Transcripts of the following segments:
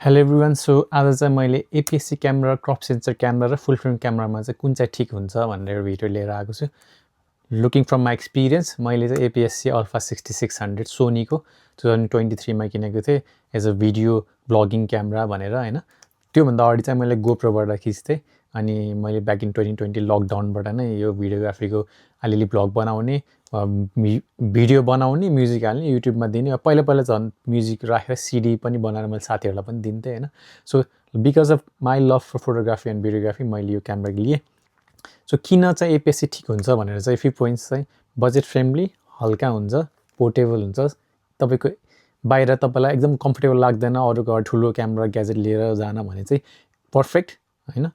Hello everyone. So आज चाहिँ मैले एपिएससी क्यामेरा, क्रप सेन्सर क्यामेरा र फुल फ्रेम क्यामेरामा चाहिँ कुन चाहिँ ठिक हुन्छ भनेर भिडियो लिएर आएको छु। लुकिङ फ्रम माई एक्सपिरियन्स मैले चाहिँ एपिएससी अल्फा 6600 सोनीको 2023मा किनेको थिएँ as a video blogging camera भनेर होइन। त्योभन्दा अगाडि चाहिँ मैले गोप्रोबाट खिच्थेँ अनि मैले ब्याक इन 2020 लकडाउनबाट नै यो भिडियोग्राफीको अलिअलि ब्लग बनाउने, भिडियो बनाउने, म्युजिक हाल्ने, युट्युबमा दिने। पहिला पहिला झन् म्युजिक राखेर सिडी पनि बनाएर मैले साथीहरूलाई पनि दिन्थेँ होइन। So because of my love for photography and videography मैले यो क्यामेरा लिएँ। सो किन चाहिँ एपिएससी ठिक हुन्छ भनेर चाहिँ फ्यु पोइन्ट्स चाहिँ बजेट फ्रेन्डली, हल्का हुन्छ, पोर्टेबल हुन्छ, तपाईँको बाहिर तपाईँलाई एकदम कम्फर्टेबल लाग्दैन अरूको ठुलो क्यामेरा ग्याजेट लिएर जान भने चाहिँ पर्फेक्ट होइन।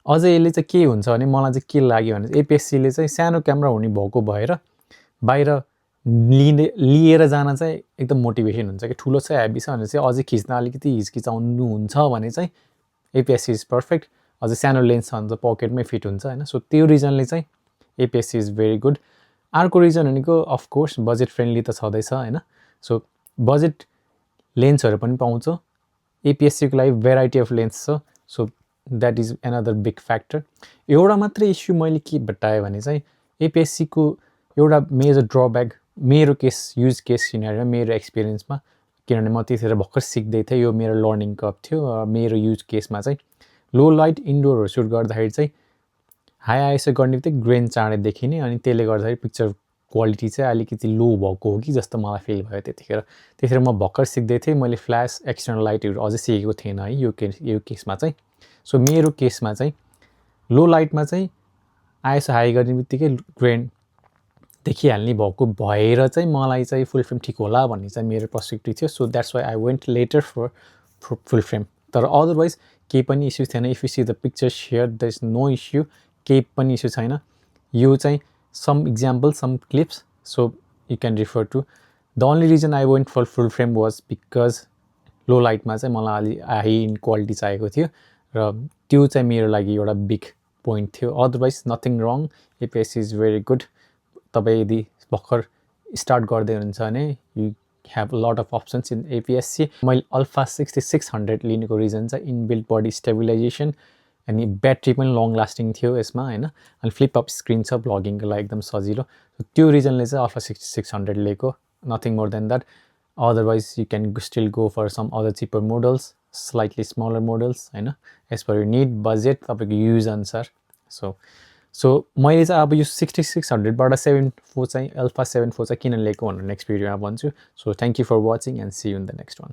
अझै यसले चाहिँ के हुन्छ भने मलाई चाहिँ के लाग्यो भने एपिएससीले चाहिँ सानो क्यामेरा हुने भएको भएर बाहिर लिएर जान चाहिँ एकदम मोटिभेसन हुन्छ कि ठुलो छ हेभी छ भने चाहिँ अझै खिच्न अलिकति हिचकिचाउनुहुन्छ भने चाहिँ एपिएससी इज पर्फेक्ट। अझै सानो लेन्स छ भने चाहिँ पकेटमै फिट हुन्छ होइन। सो त्यो रिजनले चाहिँ एपिएससी इज भेरी गुड। अर्को रिजन भनेको अफकोर्स बजेट फ्रेन्डली त छँदैछ होइन। सो बजेट लेन्सहरू पनि पाउँछ एपिएससीको लागि, भेराइटी अफ लेन्स छ। So that is another big factor. एउटा मात्रै इस्यु मैले के भेटाएँ भने चाहिँ एपिएससीको एउटा मेजर ड्रब्याक मेरो युज केस सिनेरियोमा, मेरो एक्सपिरियन्समा, किनभने म त्यतिखेर भर्खर सिक्दै थिएँ, यो मेरो लर्निङ कप थियो। मेरो युज केसमा चाहिँ लो लाइट इन्डोरहरू सुट गर्दाखेरि चाहिँ हाई आइएसओ गर्ने बित्तिकै ग्रेन चाँडै देखिने अनि त्यसले गर्दाखेरि पिक्चर क्वालिटी चाहिँ अलिकति लो भएको हो कि जस्तो मलाई फिल भयो त्यतिखेर म भर्खर सिक्दै थिएँ। मैले फ्ल्यास एक्सटर्नल लाइटहरू अझै सिकेको थिएन है यो केसमा चाहिँ। सो मेरो केसमा चाहिँ लो लाइटमा चाहिँ आइएसओ हाई गर्ने बित्तिकै ग्रेन देखिहाल्ने भएको भएर चाहिँ मलाई चाहिँ फुल फ्रेम ठिक होला भन्ने चाहिँ मेरो पर्सपेक्टिभ थियो। So that's why I went later for full frame. तर अदरवाइज केही पनि इस्यु थिएन। If you see the picture share there is no issue, केही पनि इस्यु छैन। यो चाहिँ some example, some clips, so you can refer to. The only reason I went for full frame was because low लाइटमा चाहिँ मलाई अलि high in quality चाहिएको थियो र त्यो चाहिँ मेरो लागि एउटा बिग पोइन्ट थियो। Otherwise nothing wrong, APSC is very good. तपाईँ यदि भर्खर स्टार्ट गर्दै हुनुहुन्छ भने you have lot of options in APSC. मैले अल्फा 6600 लिनुको रिजन चाहिँ इनबिल्ट बडी स्टेबिलाइजेसन अनि ब्याट्री पनि लङ लास्टिङ थियो यसमा होइन। अनि फ्लिपअप स्क्रिन छ भ्लगिङको लागि एकदम सजिलो। त्यो रिजनले चाहिँ अल्फा 6600 लिएको, nothing more than that. Otherwise you can still go for some other cheaper models, slightly smaller models होइन, as per you need budget तपाईँको युज अनुसार। सो मैले चाहिँ अब यो 6600बाट 74 चाहिँ अल्फा 74 चाहिँ किन लिएको भनेर नेक्स्ट भिडियोमा भन्छु। So thank you for watching and see you in the next one.